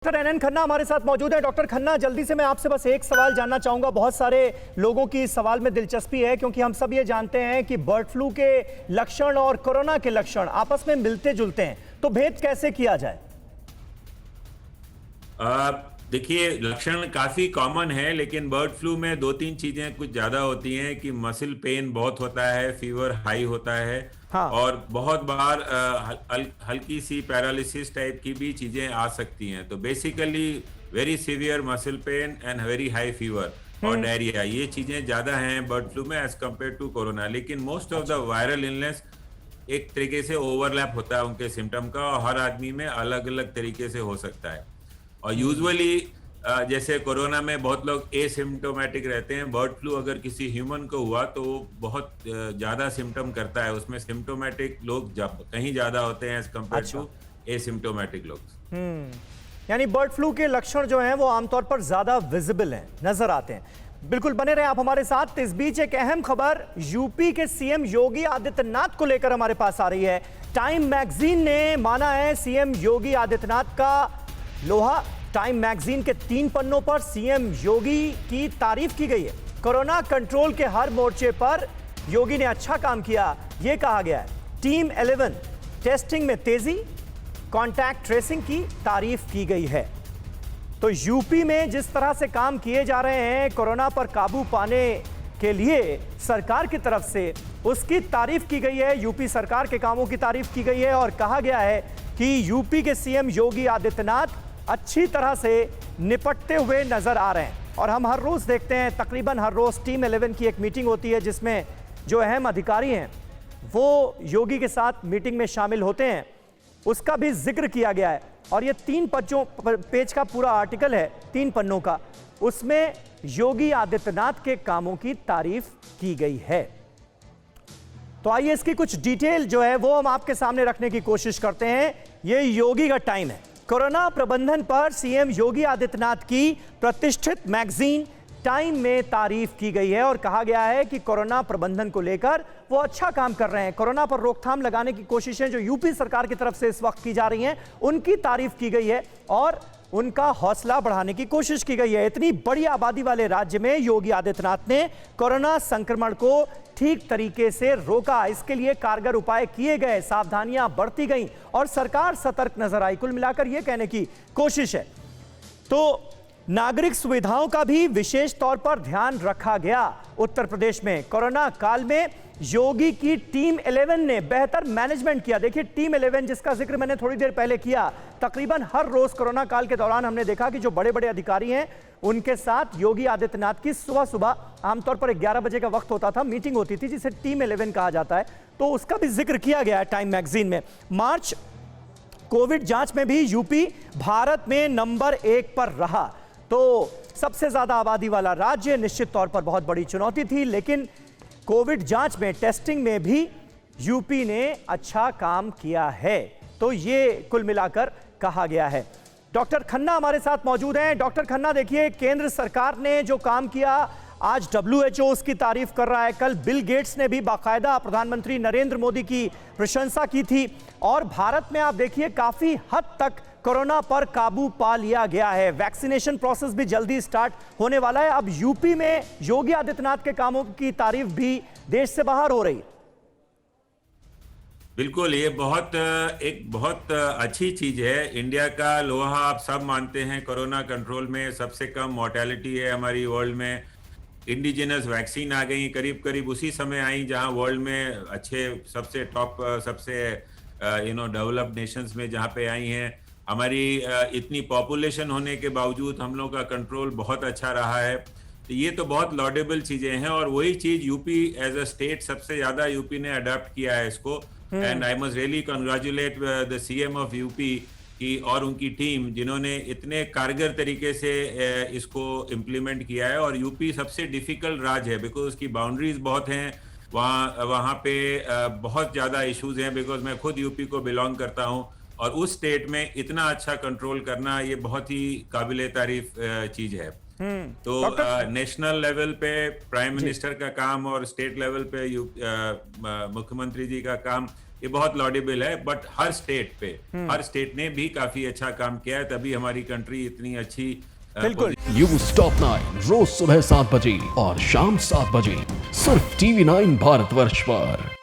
Doctor NN Khanna हमारे साथ मौजूद है। डॉक्टर खन्ना, जल्दी से मैं आपसे बस एक सवाल जानना चाहूंगा। बहुत सारे लोगों की इस सवाल में दिलचस्पी है क्योंकि हम सब ये जानते हैं कि बर्ड फ्लू के लक्षण और कोरोना के लक्षण आपस में मिलते जुलते हैं, तो भेद कैसे किया जाए? देखिए, लक्षण काफी कॉमन है, लेकिन बर्ड फ्लू में दो तीन चीजें कुछ ज्यादा होती हैं कि मसल पेन बहुत होता है, फीवर हाई होता है, हाँ। और बहुत बार हल्की सी पैरालिसिस टाइप की भी चीजें आ सकती हैं। तो basically very severe muscle pain and very high fever और डायरिया, ये चीजें ज्यादा हैं बर्ड फ्लू में एज कम्पेयर टू कोरोना। लेकिन most of the viral illness एक तरीके से ओवरलैप होता है उनके सिम्टम का, और हर आदमी में अलग अलग तरीके से हो सकता है। और यूजुअली जैसे कोरोना में बहुत लोग एसिम्टोमेटिक रहते हैं, बर्ड फ्लू अगर किसी ह्यूमन को हुआ तो बहुत ज़्यादा सिम्टम करता है। उसमें सिम्टोमेटिक लोग कहीं ज़्यादा होते हैं एज कम्पेयर टू एसिम्टोमेटिक लोग। यानी बर्ड फ्लू के लक्षण जो हैं वो आमतौर पर ज्यादा विजिबल हैं, नजर आते हैं। बिल्कुल बने रहे आप हमारे साथ। इस बीच एक अहम खबर यूपी के सीएम योगी आदित्यनाथ को लेकर हमारे पास आ रही है। टाइम मैगजीन ने माना है सीएम योगी आदित्यनाथ का लोहा। टाइम मैगजीन के 3 पन्नों पर सीएम योगी की तारीफ की गई है। कोरोना कंट्रोल के हर मोर्चे पर योगी ने अच्छा काम किया, यह कहा गया है। टीम 11 टेस्टिंग में तेजी, कॉन्टैक्ट ट्रेसिंग की तारीफ की गई है। तो यूपी में जिस तरह से काम किए जा रहे हैं कोरोना पर काबू पाने के लिए सरकार की तरफ से, उसकी तारीफ की गई है। यूपी सरकार के कामों की तारीफ की गई है और कहा गया है कि यूपी के सीएम योगी आदित्यनाथ अच्छी तरह से निपटते हुए नजर आ रहे हैं। और हम हर रोज देखते हैं, तकरीबन हर रोज टीम 11 की एक मीटिंग होती है जिसमें जो अहम अधिकारी हैं वो योगी के साथ मीटिंग में शामिल होते हैं। उसका भी जिक्र किया गया है। और ये 3 पेज का पूरा आर्टिकल है, 3 पन्नों का, उसमें योगी आदित्यनाथ के कामों की तारीफ की गई है। तो आइए इसकी कुछ डिटेल जो है वो हम आपके सामने रखने की कोशिश करते हैं। ये योगी का टाइम है। कोरोना प्रबंधन पर सीएम योगी आदित्यनाथ की प्रतिष्ठित मैगजीन टाइम में तारीफ की गई है और कहा गया है कि कोरोना प्रबंधन को लेकर वो अच्छा काम कर रहे हैं। कोरोना पर रोकथाम लगाने की कोशिशें जो यूपी सरकार की तरफ से इस वक्त की जा रही हैं, उनकी तारीफ की गई है और उनका हौसला बढ़ाने की कोशिश की गई है। इतनी बड़ी आबादी वाले राज्य में योगी आदित्यनाथ ने कोरोना संक्रमण को ठीक तरीके से रोका। इसके लिए कारगर उपाय किए गए, सावधानियां बरती गईं और सरकार सतर्क नजर आई। कुल मिलाकर यह कहने की कोशिश है। तो नागरिक सुविधाओं का भी विशेष तौर पर ध्यान रखा गया। उत्तर प्रदेश में कोरोना काल में योगी की टीम 11 ने बेहतर मैनेजमेंट किया। देखिए, टीम 11 जिसका जिक्र मैंने थोड़ी देर पहले किया, तकरीबन हर रोज कोरोना काल के दौरान हमने देखा कि जो बड़े बड़े अधिकारी हैं उनके साथ योगी आदित्यनाथ की सुबह सुबह आमतौर पर 11 बजे का वक्त होता था, मीटिंग होती थी जिसे टीम 11 कहा जाता है। तो उसका भी जिक्र किया गया है टाइम मैगजीन में। मार्च कोविड जांच में भी यूपी भारत में नंबर 1 पर रहा। तो सबसे ज्यादा आबादी वाला राज्य, निश्चित तौर पर बहुत बड़ी चुनौती थी, लेकिन कोविड जांच में, टेस्टिंग में भी यूपी ने अच्छा काम किया है। तो ये कुल मिलाकर कहा गया है। डॉक्टर खन्ना हमारे साथ मौजूद हैं। डॉक्टर खन्ना, देखिए, केंद्र सरकार ने जो काम किया, आज WHO उसकी तारीफ कर रहा है। कल बिल गेट्स ने भी बाकायदा प्रधानमंत्री नरेंद्र मोदी की प्रशंसा की थी। और भारत में आप देखिए काफी हद तक कोरोना पर काबू पा लिया गया है। वैक्सीनेशन प्रोसेस भी जल्दी स्टार्ट होने वाला है। अब यूपी में योगी आदित्यनाथ के कामों की तारीफ भी देश से बाहर हो रही है। बिल्कुल, ये एक बहुत अच्छी चीज है। इंडिया का लोहा आप सब मानते हैं, कोरोना कंट्रोल में सबसे कम मोर्टेलिटी है हमारी वर्ल्ड में। इंडिजिनस वैक्सीन आ गई करीब करीब उसी समय आई जहां वर्ल्ड में अच्छे सबसे टॉप सबसे डेवलप्ड नेशंस में जहां पे आई हैं। हमारी इतनी पॉपुलेशन होने के बावजूद हम लोग का कंट्रोल बहुत अच्छा रहा है। तो ये तो बहुत लॉडेबल चीजें हैं, और वही चीज यूपी एज अ स्टेट सबसे ज्यादा यूपी ने अडॉप्ट किया है इसको। And I must really congratulate the CM of UP की और उनकी टीम, जिन्होंने इतने कारगर तरीके से इसको इम्प्लीमेंट किया है। और यूपी सबसे डिफिकल्ट राज्य है बिकॉज उसकी बाउंड्रीज बहुत हैं, वहाँ पे बहुत ज़्यादा इश्यूज हैं। बिकॉज मैं खुद यूपी को बिलोंग करता हूँ, और उस स्टेट में इतना अच्छा कंट्रोल करना ये बहुत ही काबिले तारीफ चीज है। तो नेशनल लेवल पे प्राइम मिनिस्टर का काम और स्टेट लेवल पे मुख्यमंत्री जी का काम ये बहुत लॉडेबल है, बट हर स्टेट ने भी काफी अच्छा काम किया है, तभी हमारी कंट्री इतनी अच्छी बिल्कुल। न्यूज़ टॉप 9 रोज सुबह 7 बजे और शाम 7 बजे सिर्फ TV9 भारतवर्ष पर।